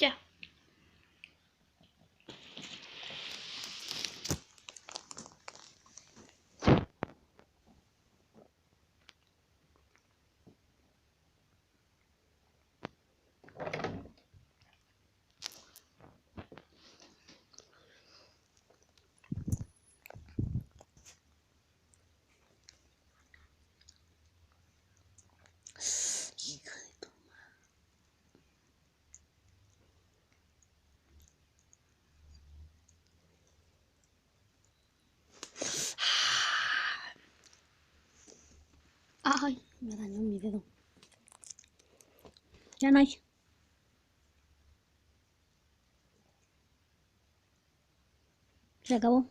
Ya. Hija de tu Ay, me dañó mi dedo. Ya no hay. Se acabó.